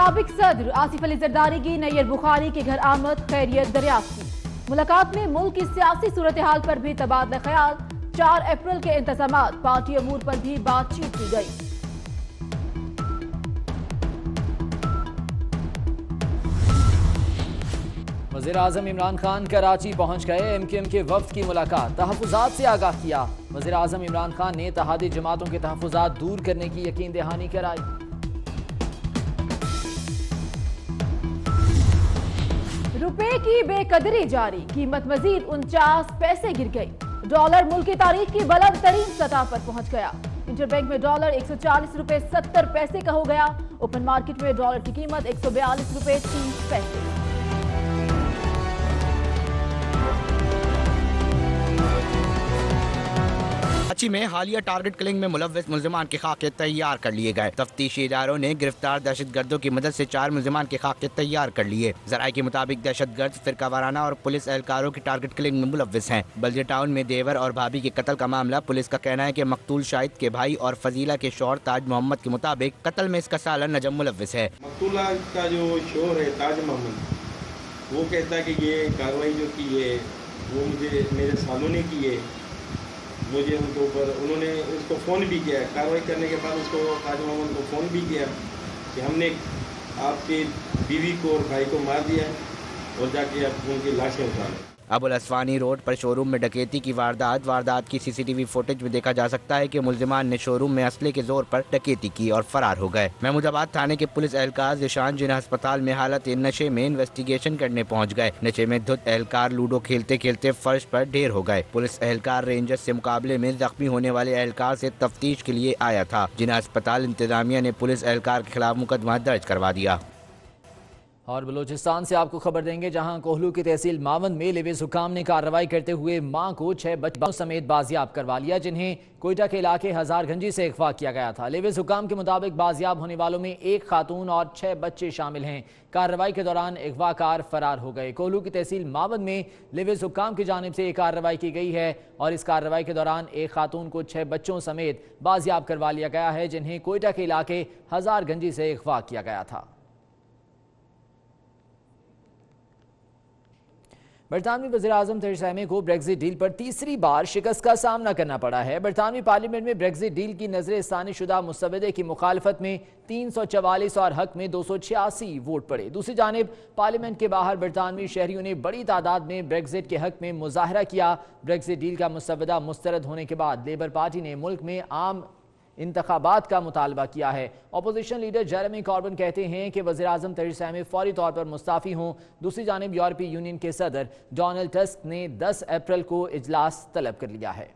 سابق صدر آصف علی زرداری کی نیر بخاری کے گھر آمد، خیریت دریافت کی۔ ملاقات میں ملک کی سیاسی صورتحال پر بھی تبادلہ خیال، 4 اپریل کے انتظامات، پارٹی امور پر بھی بات چیت کی گئی۔ وزیر اعظم عمران خان کراچی پہنچ گئے، ایم کیو ایم کے وفد کی ملاقات، تحفظات سے آگاہ کیا۔ وزیر اعظم عمران خان نے اتحادی جماعتوں کے تحفظات دور کرنے کی یقین دہانی کرائی۔ روپے کی بے قدری جاری، قیمت مزید 49 پیسے گر گئی۔ ڈالر ملک کی تاریخ کی بلند ترین سطح پر پہنچ گیا۔ انٹر بینک میں ڈالر 140 روپے 70 پیسے کا ہو گیا۔ اوپن مارکیٹ میں ڈالر کی قیمت 142 روپے 30 پیسے۔ کراچی میں حالیہ ٹارگٹ کلنگ میں ملوث ملزمان کے خاکے تیار کر لیے گئے۔ تفتیشی اداروں نے گرفتار دہشت گردوں کی مدد سے 4 ملزمان کے خاکے تیار کر لیے۔ ذرائع کے مطابق دہشت گرد فرقہ وارانہ اور پولیس اہلکاروں کی ٹارگٹ کلنگ میں ملوث ہیں۔ بلدیہ ٹاؤن میں دیور اور بھابھی کے قتل کا معاملہ، پولیس کا کہنا ہے کہ مقتول شاہد کے بھائی اور فضیلہ کے شوہر تاج محمد کے مطابق قتل میں اس کا سالہ نجم ملوث ہے۔ مقتولہ کا جو شوہر ہے تاج محمد، وہ کہتا ہے کہ یہ کارروائی جو کی ہے وہ مجھے میرے سالوں نے کی ہے، مجھے ان کے اوپر انہوں نے اس کو فون بھی کیا، کارروائی کرنے کے بعد اس کو تاج محمد کو فون بھی کیا کہ ہم نے آپ کی بیوی کو اور بھائی کو مار دیا اور جا کے آپ ان کی لاشیں اتاریں۔ ابو الاسوانی روڈ پر شو روم میں ڈکیتی کی واردات کی سی ٹی وی فوٹیج میں دیکھا جا سکتا ہے کہ ملزمان نے شو روم میں اسلحے کے زور پر ڈکیتی کی اور فرار ہو گئے۔ محمود آباد تھانے کے پولیس اہلکار ذیشان جناح ہسپتال میں حالت نشے میں انویسٹیگیشن کرنے پہنچ گئے۔ نشے میں دھت اہلکار لوڈو کھیلتے کھیلتے فرش پر ڈھیر ہو گئے۔ پولیس اہلکار رینجر سے مقابلے میں زخمی ہونے والے اہلکار سے تفتیش کے لیے آیا تھا۔ جناح ہسپتال انتظامیہ نے پولیس اہلکار کے خلاف مقدمہ درج کروا دیا۔ اور بلوچستان سے آپ کو خبر دیں گے، جہاں کوہلو کی تحصیل ماوند میں لیوز حکام نے کارروائی کرتے ہوئے ماں کو 6 بچوں سمیت بازیاب کروا لیا، جنہیں کوئٹہ کے علاقے ہزار گنجی سے اغوا کیا گیا تھا۔ لیوز حکام کے مطابق بازیاب ہونے والوں میں 1 خاتون اور 6 بچے شامل ہیں۔ کارروائی کے دوران اغوا کار فرار ہو گئے۔ کوہلو کی تحصیل ماوند میں لیوز حکام کی جانب سے ایک کارروائی کی گئی ہے اور اس کارروائی کے دوران 1 خاتون کو 6 بچوں سمیت بازیاب کروا لیا گیا ہے، جنہیں کوئٹہ کے علاقے ہزار گنجی سے اغوا کیا گیا تھا۔ برطانوی وزیراعظم تھریسا مے کو بریگزٹ ڈیل پر تیسری بار شکست کا سامنا کرنا پڑا ہے۔ برطانوی پارلیمنٹ میں بریگزٹ ڈیل کی نظر ثانی شدہ مسودے کی مخالفت میں 344 اور حق میں 286 ووٹ پڑے۔ دوسری جانب پارلیمنٹ کے باہر برطانوی شہریوں نے بڑی تعداد میں بریگزٹ کے حق میں مظاہرہ کیا۔ بریگزٹ ڈیل کا مسودہ مسترد ہونے کے بعد لیبر پارٹی نے ملک میں عام انتخابات کا مطالبہ کیا ہے۔ اپوزیشن لیڈر جیرمی کاربن کہتے ہیں کہ وزیراعظم تھریسا مے فوری طور پر مستعفی ہوں۔ دوسری جانب یورپی یونین کے صدر ڈونلڈ ٹسک نے 10 اپریل کو اجلاس طلب کر لیا ہے۔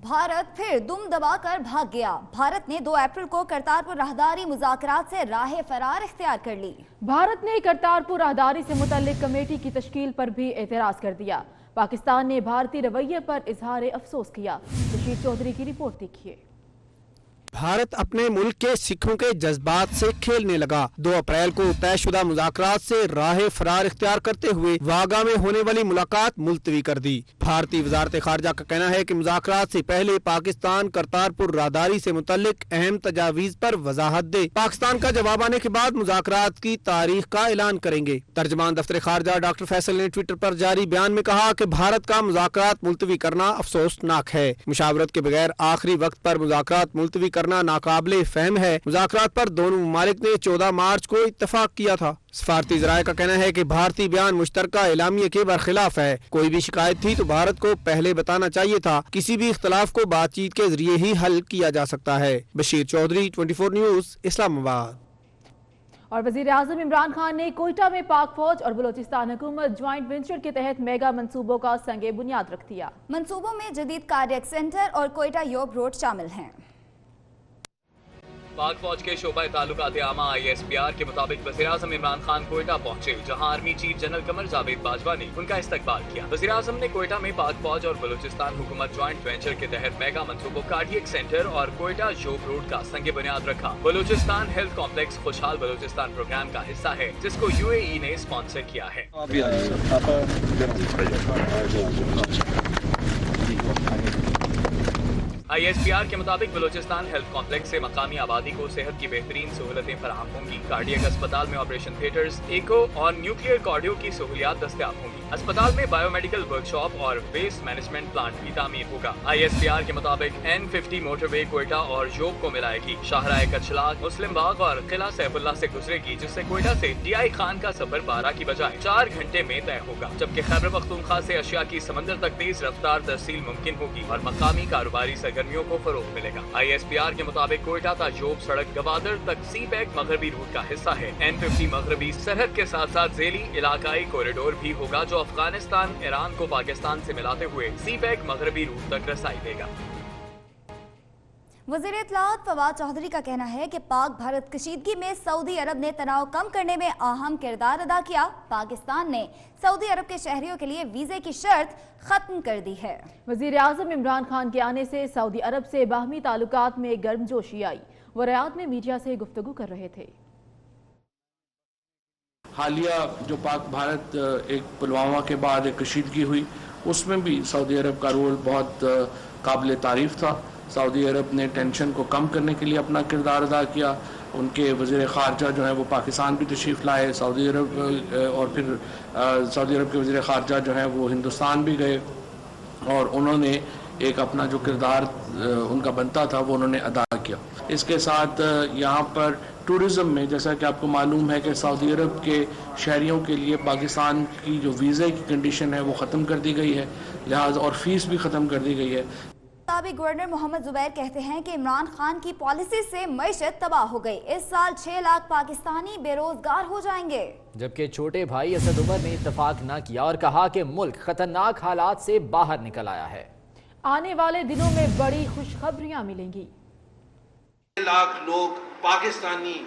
بھارت پھر دم دبا کر بھاگ گیا۔ بھارت نے 2 اپریل کو کرتارپور راہداری مذاکرات سے راہ فرار اختیار کر لی۔ بھارت نے کرتارپور راہداری سے متعلق کمیٹی کی تشکیل پر بھی اعتراض کر دیا۔ پاکستان نے بھارتی رویے پر اظہار افسوس کیا۔ بشیر چودھری کی رپورٹ دیکھیے۔ بھارت اپنے ملک کے سکھوں کے جذبات سے کھیلنے لگا۔ 2 اپریل کو طے شدہ مذاکرات سے راہ فرار اختیار کرتے ہوئے واگا میں ہونے والی ملاقات ملتوی کر دی۔ بھارتی وزارت خارجہ کا کہنا ہے کہ مذاکرات سے پہلے پاکستان کرتارپور راہداری سے متعلق اہم تجاویز پر وضاحت دے۔ پاکستان کا جواب آنے کے بعد مذاکرات کی تاریخ کا اعلان کریں گے۔ ترجمان دفتر خارجہ ڈاکٹر فیصل نے ٹویٹر پر جاری بیان میں کہا کہ بھارت کا مذاکرات ملتوی کرنا افسوسناک ہے۔ مشاورت کے بغیر آخری وقت پر مذاکرات ملتوی کرنا ناقابل فہم ہے۔ مذاکرات پر دونوں ممالک نے 14 مارچ کو اتفاق کیا تھا۔ سفارتی ذرائع کا کہنا ہے کہ بھارتی بیان مشترکہ اعلامیے کے برخلاف ہے۔ کوئی بھی شکایت تھی تو بھارت کو پہلے بتانا چاہیے تھا۔ کسی بھی اختلاف کو بات چیت کے ذریعے ہی حل کیا جا سکتا ہے۔ بشیر چودھری، 24 نیوز، اسلام آباد۔ اور وزیر اعظم عمران خان نے کوئٹہ میں پاک فوج اور بلوچستان حکومت جوائنٹ وینچر کے تحت میگا منصوبوں کا سنگ بنیاد رکھ دیا۔ منصوبوں میں جدید کارڈیک سینٹر اور کوئٹہ یوب روڈ شامل ہیں۔ پاک فوج کے شعبہ تعلقات عامہ ISPR کے مطابق وزیر اعظم عمران خان کوئٹہ پہنچے، جہاں army chief general Qamar Javed Bajwa نے ان کا استقبال کیا۔ وزیر اعظم نے کوئٹہ میں پاک فوج اور بلوچستان حکومت جوائنٹ وینچر کے تحت میگا منصوبوں کارڈیک سینٹر اور کوئٹہ یوب روڈ کا سنگ بنیاد رکھا۔ بلوچستان ہیلتھ کمپلیکس خوشحال بلوچستان پروگرام کا حصہ ہے، جس کو UAE نے اسپانسر کیا ہے۔ ISPR के मुताबिक बलूचिस्तान हेल्थ कॉम्प्लेक्स से मकामी आबादी को सेहत की बेहतरीन सहूलतें फराहम होंगी। कार्डियक अस्पताल में ऑपरेशन थिएटर्स, एको और न्यूक्लियर कार्डियो की सहूलियात दस्तयाब होंगी। अस्पताल में बायोमेडिकल वर्कशॉप और वेस्ट मैनेजमेंट प्लांट भी तामीर होगा। ISPR के मुताबिक N50 मोटरवे क्वेटा और जोब को मिलाएगी। शाहराह कचलाग, मुस्लिम बाग और किला सैफुल्लाह से गुजरेगी, जिससे क्वेटा से DI खान का सफर 12 की बजाय 4 घंटे में तय होगा, जबकि खैबर पख्तूनख्वा से अशिया की समंदर तक तेज रफ्तार तरसील मुमकिन होगी और मकामी कारोबारी सरगर्मियों को फरोग मिलेगा। ISPR के मुताबिक क्वेटा ता जोब सड़क गवादर तक सी-पैक मगरबी रूट का हिस्सा है। N50 मगरबी सरहद के साथ साथ झेली इलाकाई कॉरिडोर भी होगा, जो अफगानिस्तान ईरान को पाकिस्तान से मिलाते हुए सी-पैक मगरबी रूट तक रसाई देगा। वज़ीर इत्तलाआत फवाद चौधरी का कहना है कि पाक भारत कशीदगी में सऊदी अरब ने तनाव कम करने में अहम किरदार अदा किया। पाकिस्तान ने सऊदी अरब के शहरियों के लिए वीज़े की शर्त खत्म कर दी है। वज़ीर आज़म इमरान खान के आने से सऊदी अरब से बाहमी ताल्लुकात में गर्मजोशी आई। वो रियाद में मीडिया से गुफ्तगू कर रहे थे। हालिया जो पाक भारत एक पुलवामा के बाद एक कशीदगी हुई, उसमें भी सऊदी अरब का रोल बहुत काबिल तारीफ था। सऊदी अरब ने टेंशन को कम करने के लिए अपना किरदार अदा किया। उनके वज़ीर ख़ारजा जो है वो पाकिस्तान भी तशरीफ़ लाए, सऊदी अरब और फिर सऊदी अरब के वज़ीर ख़ारजा जो है वो हिंदुस्तान भी गए और उन्होंने एक अपना जो किरदार उनका बनता था वो उन्होंने अदा किया। इसके साथ यहाँ पर टूरिज़म में जैसा कि आपको मालूम है कि सऊदी अरब के शहरियों के लिए पाकिस्तान की जो वीज़े की कंडीशन है वो ख़त्म कर दी गई है, लिहाज और फ़ीस भी ख़त्म कर दी गई है। गवर्नर मोहम्मद जुबैर कहते हैं कि इमरान खान की पॉलिसी से मईशत तबाह हो गई। इस साल 6 लाख पाकिस्तानी बेरोजगार हो जाएंगे। जबकि छोटे भाई असद उमर ने इत्तफाक न किया और कहा कि मुल्क खतरनाक हालात से बाहर निकल आया है। आने वाले दिनों में बड़ी खुशखबरियां मिलेंगी। 6 लाख लोग पाकिस्तानी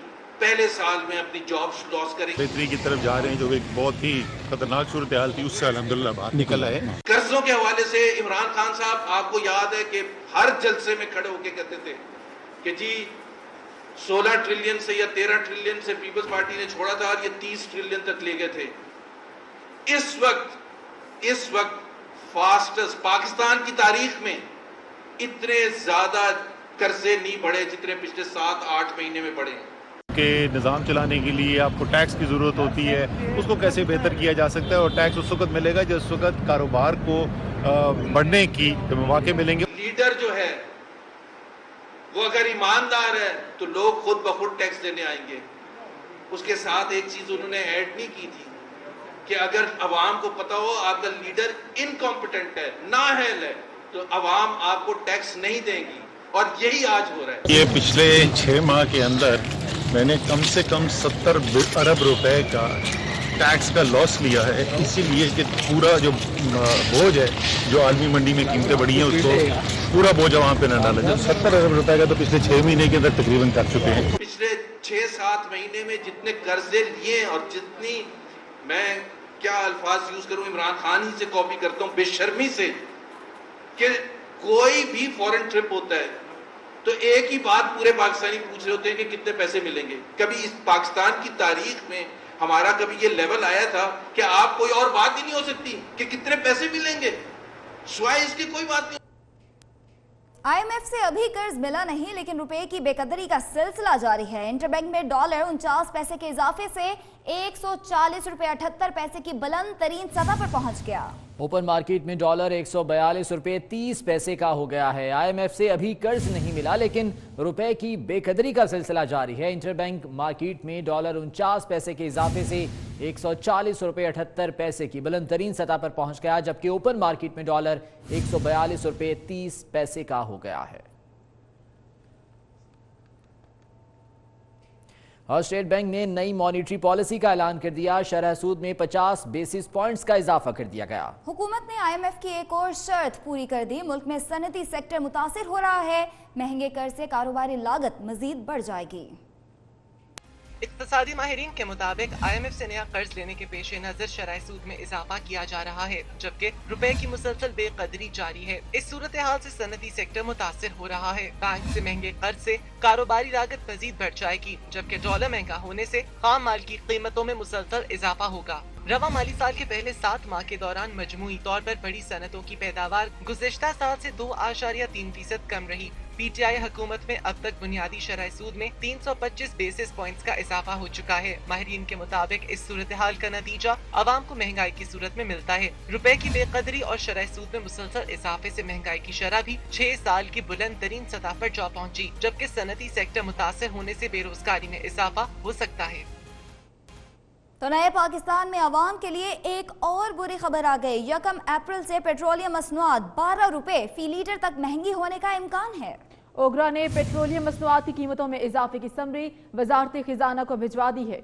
पहले साल में अपनी जॉब्स लॉस करेंगे। बेहतरी की तरफ जा रहे हैं, जो एक बहुत ही खतरनाक सूरत हाल थी उससे अल्हम्दुलिल्लाह बाहर निकल आए। कर्जों के हवाले से इमरान खान साहब, आपको याद है कि हर जलसे में खड़े होके कहते थे कि जी 16 ट्रिलियन से या 13 ट्रिलियन से पीपल्स पार्टी ने छोड़ा था और ये 30 ट्रिलियन तक ले गए थे। इस वक्त फास्टेस्ट पाकिस्तान की तारीख में इतने ज्यादा कर्जे नहीं बढ़े जितने पिछले 7-8 महीने में बढ़े के निज़ाम चलाने के लिए आपको टैक्स की ज़रूरत होती है, उसको कैसे बेहतर किया जा सकता है और टैक्स उस वक्त मिलेगा जिस वक्त कारोबार को बढ़ने की मौके मिलेंगे। लीडर जो है वो अगर ईमानदार है तो लोग खुद ब खुद टैक्स देने आएंगे। उसके साथ एक चीज़ उन्होंने ऐड नहीं की थी कि अगर अवाम को पता हो आपका लीडर इनकॉम्पिटेंट है, नाअहल है, तो अवाम आपको टैक्स नहीं देंगी और यही आज हो रहा है। ये पिछले 6 माह के अंदर मैंने कम से कम 70 अरब रुपए का टैक्स का लॉस लिया है, इसीलिए कि पूरा जो बोझ है, जो आलमी मंडी में कीमतें बढ़ी हैं, उसको पूरा बोझ वहाँ पे न डाला जाए। 70 अरब रुपए का तो पिछले 6 महीने के अंदर तकरीबन कर चुके हैं। पिछले 6-7 महीने में जितने कर्जे लिए और जितनी, मैं क्या अल्फाज यूज करूं, इमरान खान ही से कॉपी करता हूं बेशर्मी से, कि कोई भी फॉरेन ट्रिप होता है तो एक ही बात पूरे पाकिस्तानी पूछ रहे होते हैं कि कितने पैसे मिलेंगे। कभी इस पाकिस्तान की तारीख में हमारा कभी ये लेवल आया था कि आप कोई और बात ही नहीं हो सकती कि कितने पैसे मिलेंगे, सिवाय इसकी कोई बात नहीं। IMF से अभी कर्ज मिला नहीं, लेकिन रुपए की बेकदरी का सिलसिला जारी है। इंटरबैंक में डॉलर 49 पैसे के इजाफे से 140 रुपए 78 पैसे की बुलंद तरीन सतह पर पहुंच गया। ओपन मार्केट में डॉलर 142 रुपए 30 पैसे का हो गया है। IMF से अभी कर्ज नहीं मिला, लेकिन रुपए की बेकदरी का सिलसिला जारी है। इंटरबैंक मार्केट में डॉलर 49 पैसे के इजाफे से 140 रुपए 78 पैसे की बुलंद तरीन सतह पर पहुंच गया, जबकि ओपन मार्केट में डॉलर 142 रुपए 30 पैसे का हो गया है। और स्टेट बैंक ने नई मॉनिटरी पॉलिसी का ऐलान कर दिया। शरह सूद में 50 बेसिस पॉइंट्स का इजाफा कर दिया गया। हुकूमत ने IMF की एक और शर्त पूरी कर दी। मुल्क में सनती सेक्टर मुतासिर हो रहा है। महंगे कर्ज से कारोबारी लागत मजीद बढ़ जाएगी। इक्तसादी माहिरीन के मुताबिक IMF से नया कर्ज लेने के पेश नजर शरह सूद में इजाफा किया जा रहा है, जबकि रुपए की मुसलसल बेकदरी जारी है। इस सूरत हाल से सनती सेक्टर मुतासिर हो रहा है। बैंक से महंगे कर्ज से कारोबारी लागत मजीद बढ़ जाएगी, जबकि डॉलर महंगा होने से खाम माल की कीमतों में मुसलसल इजाफा होगा। रवा माली साल के पहले 7 माह के दौरान मजमूई तौर पर बड़ी सनतों की पैदावार गुज़िश्ता साल से 2.3% कम रही। पीटीआई हुकूमत में अब तक बुनियादी शरह सूद में 325 बेसिस पॉइंट्स का इजाफा हो चुका है। माहिरीन के मुताबिक इस सूरत हाल का नतीजा आवाम को महंगाई की सूरत में मिलता है। रुपए की बेकदरी और शरह सूद में मुसलसल इजाफे से महंगाई की शरह भी 6 साल की बुलंद तरीन सतह पर जा पहुंची, जबकि सनती सेक्टर मुतासर होने से बेरोजगारी में इजाफा हो सकता है। तो नए पाकिस्तान में आवाम के लिए एक और बुरी खबर आ गई। 1 अप्रैल से पेट्रोलियम मसनूआत 12 रुपए फी लीटर तक महंगी होने का इम्कान है। ओगरा ने पेट्रोलियम मसनूआत की कीमतों में इजाफे की समरी वजारत खजाना को भिजवा दी है।